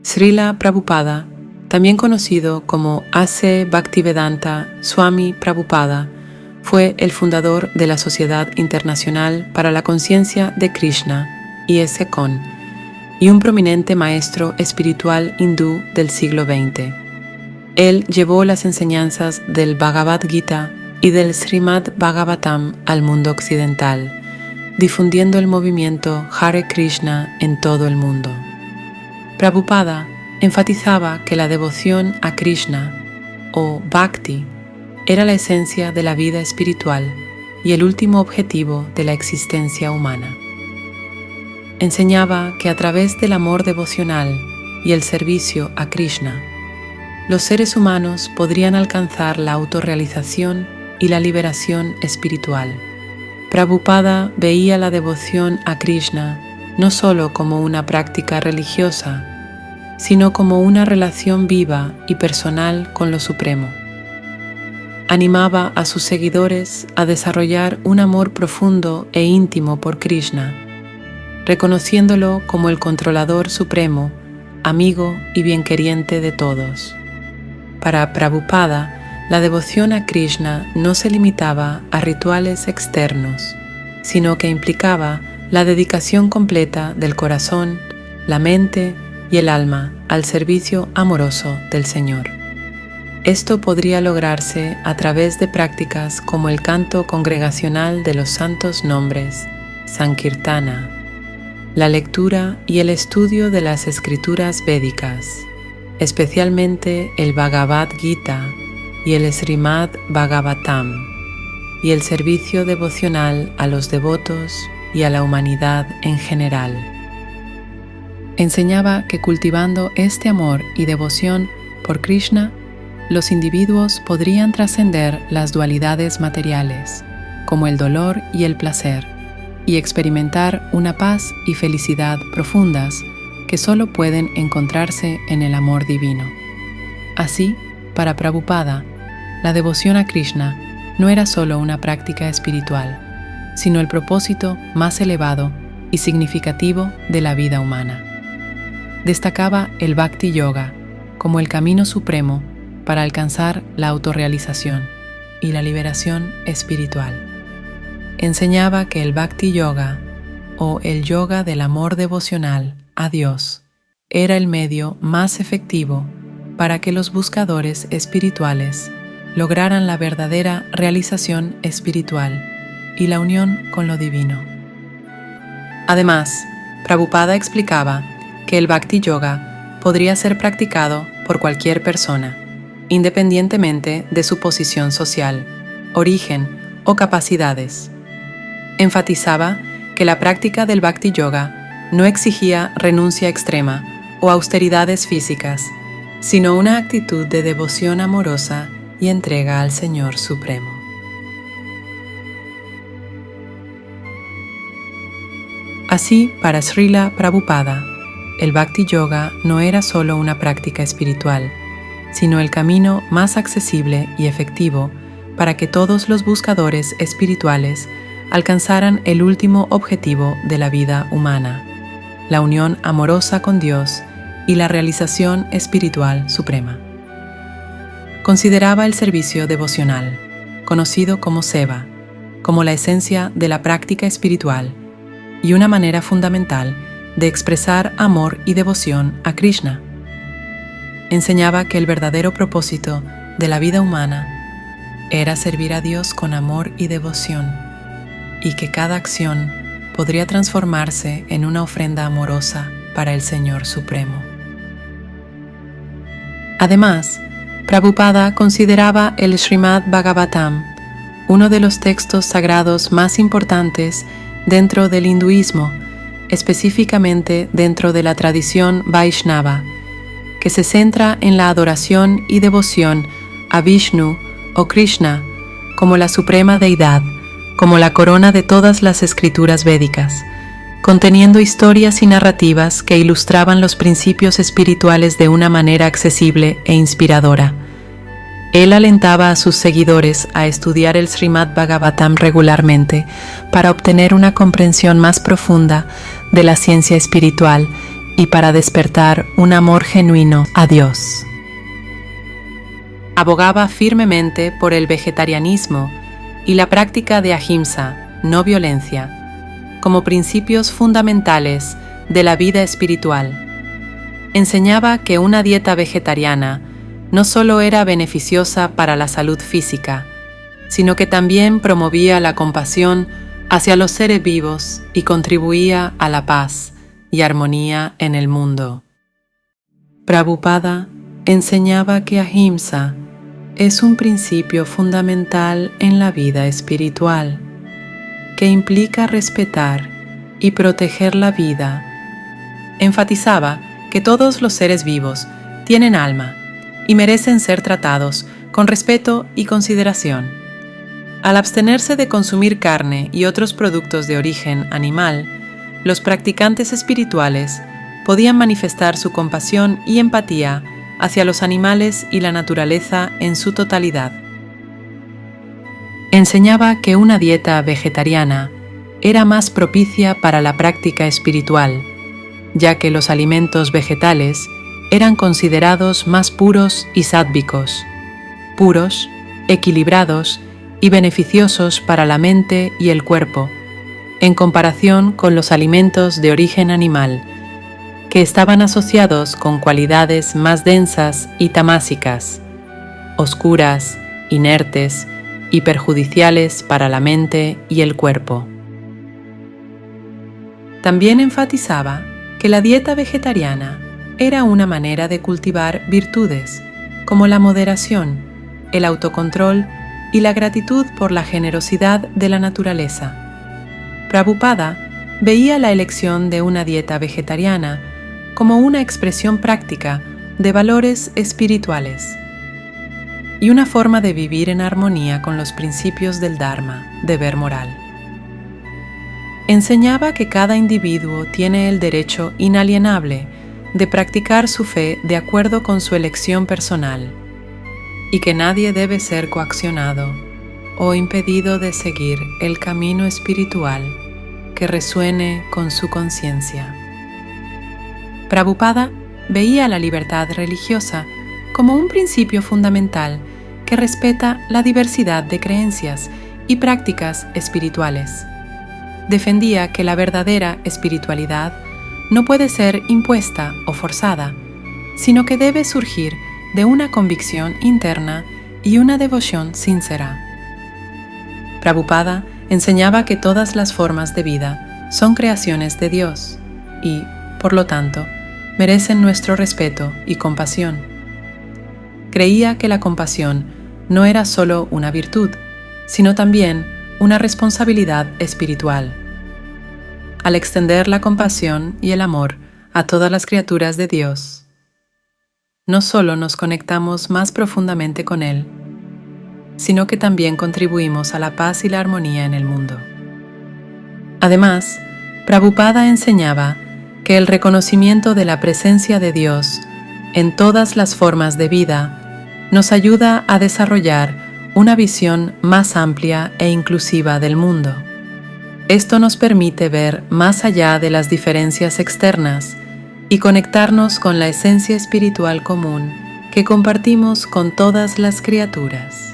Srila Prabhupada, también conocido como A.C. Bhaktivedanta Swami Prabhupada, fue el fundador de la Sociedad Internacional para la Conciencia de Krishna, ISKCON, y un prominente maestro espiritual hindú del siglo XX. Él llevó las enseñanzas del Bhagavad Gita y del Srimad Bhagavatam al mundo occidental, difundiendo el movimiento Hare Krishna en todo el mundo. Prabhupada enfatizaba que la devoción a Krishna, o Bhakti, era la esencia de la vida espiritual y el último objetivo de la existencia humana. Enseñaba que a través del amor devocional y el servicio a Krishna, los seres humanos podrían alcanzar la autorrealización y la liberación espiritual. Prabhupada veía la devoción a Krishna no solo como una práctica religiosa, sino como una relación viva y personal con lo Supremo. Animaba a sus seguidores a desarrollar un amor profundo e íntimo por Krishna, reconociéndolo como el controlador supremo, amigo y bienqueriente de todos. Para Prabhupada, la devoción a Krishna no se limitaba a rituales externos, sino que implicaba la dedicación completa del corazón, la mente y el alma al servicio amoroso del Señor. Esto podría lograrse a través de prácticas como el canto congregacional de los santos nombres, Sankirtana, la lectura y el estudio de las escrituras védicas, especialmente el Bhagavad Gita y el Srimad Bhagavatam, y el servicio devocional a los devotos y a la humanidad en general. Enseñaba que cultivando este amor y devoción por Krishna, los individuos podrían trascender las dualidades materiales, como el dolor y el placer, y experimentar una paz y felicidad profundas que solo pueden encontrarse en el amor divino. Así, para Prabhupada, la devoción a Krishna no era solo una práctica espiritual, sino el propósito más elevado y significativo de la vida humana. Destacaba el Bhakti Yoga como el camino supremo para alcanzar la autorrealización y la liberación espiritual. Enseñaba que el Bhakti Yoga, o el yoga del amor devocional a Dios, era el medio más efectivo para que los buscadores espirituales lograran la verdadera realización espiritual y la unión con lo divino. Además, Prabhupada explicaba que el Bhakti Yoga podría ser practicado por cualquier persona, independientemente de su posición social, origen o capacidades. Enfatizaba que la práctica del Bhakti Yoga no exigía renuncia extrema o austeridades físicas, sino una actitud de devoción amorosa y entrega al Señor Supremo. Así, para Srila Prabhupada, el Bhakti Yoga no era solo una práctica espiritual, sino el camino más accesible y efectivo para que todos los buscadores espirituales alcanzaran el último objetivo de la vida humana, la unión amorosa con Dios y la realización espiritual suprema. Consideraba el servicio devocional, conocido como seva, como la esencia de la práctica espiritual y una manera fundamental de expresar amor y devoción a Krishna. Enseñaba que el verdadero propósito de la vida humana era servir a Dios con amor y devoción, y que cada acción podría transformarse en una ofrenda amorosa para el Señor Supremo. Además, Prabhupada consideraba el Srimad Bhagavatam uno de los textos sagrados más importantes dentro del hinduismo, específicamente dentro de la tradición Vaishnava, que se centra en la adoración y devoción a Vishnu o Krishna como la suprema deidad, como la corona de todas las escrituras védicas, conteniendo historias y narrativas que ilustraban los principios espirituales de una manera accesible e inspiradora. Él alentaba a sus seguidores a estudiar el Srimad Bhagavatam regularmente para obtener una comprensión más profunda de la ciencia espiritual y para despertar un amor genuino a Dios. Abogaba firmemente por el vegetarianismo y la práctica de ahimsa, no violencia, como principios fundamentales de la vida espiritual. Enseñaba que una dieta vegetariana no solo era beneficiosa para la salud física, sino que también promovía la compasión hacia los seres vivos y contribuía a la paz y armonía en el mundo. Prabhupada enseñaba que ahimsa es un principio fundamental en la vida espiritual, que implica respetar y proteger la vida. Enfatizaba que todos los seres vivos tienen alma y merecen ser tratados con respeto y consideración. Al abstenerse de consumir carne y otros productos de origen animal, los practicantes espirituales podían manifestar su compasión y empatía hacia los animales y la naturaleza en su totalidad. Enseñaba que una dieta vegetariana era más propicia para la práctica espiritual, ya que los alimentos vegetales eran considerados más puros y sádvicos, puros, equilibrados y beneficiosos para la mente y el cuerpo, en comparación con los alimentos de origen animal, que estaban asociados con cualidades más densas y tamásicas, oscuras, inertes y perjudiciales para la mente y el cuerpo. También enfatizaba que la dieta vegetariana era una manera de cultivar virtudes como la moderación, el autocontrol y la gratitud por la generosidad de la naturaleza. Prabhupada veía la elección de una dieta vegetariana como una expresión práctica de valores espirituales y una forma de vivir en armonía con los principios del Dharma, deber moral. Enseñaba que cada individuo tiene el derecho inalienable de practicar su fe de acuerdo con su elección personal y que nadie debe ser coaccionado o impedido de seguir el camino espiritual que resuene con su conciencia. Prabhupada veía la libertad religiosa como un principio fundamental que respeta la diversidad de creencias y prácticas espirituales. Defendía que la verdadera espiritualidad no puede ser impuesta o forzada, sino que debe surgir de una convicción interna y una devoción sincera. Prabhupada enseñaba que todas las formas de vida son creaciones de Dios y, por lo tanto, merecen nuestro respeto y compasión. Creía que la compasión no era solo una virtud, sino también una responsabilidad espiritual. Al extender la compasión y el amor a todas las criaturas de Dios, no solo nos conectamos más profundamente con Él, sino que también contribuimos a la paz y la armonía en el mundo. Además, Prabhupada enseñaba que el reconocimiento de la presencia de Dios en todas las formas de vida nos ayuda a desarrollar una visión más amplia e inclusiva del mundo. Esto nos permite ver más allá de las diferencias externas y conectarnos con la esencia espiritual común que compartimos con todas las criaturas.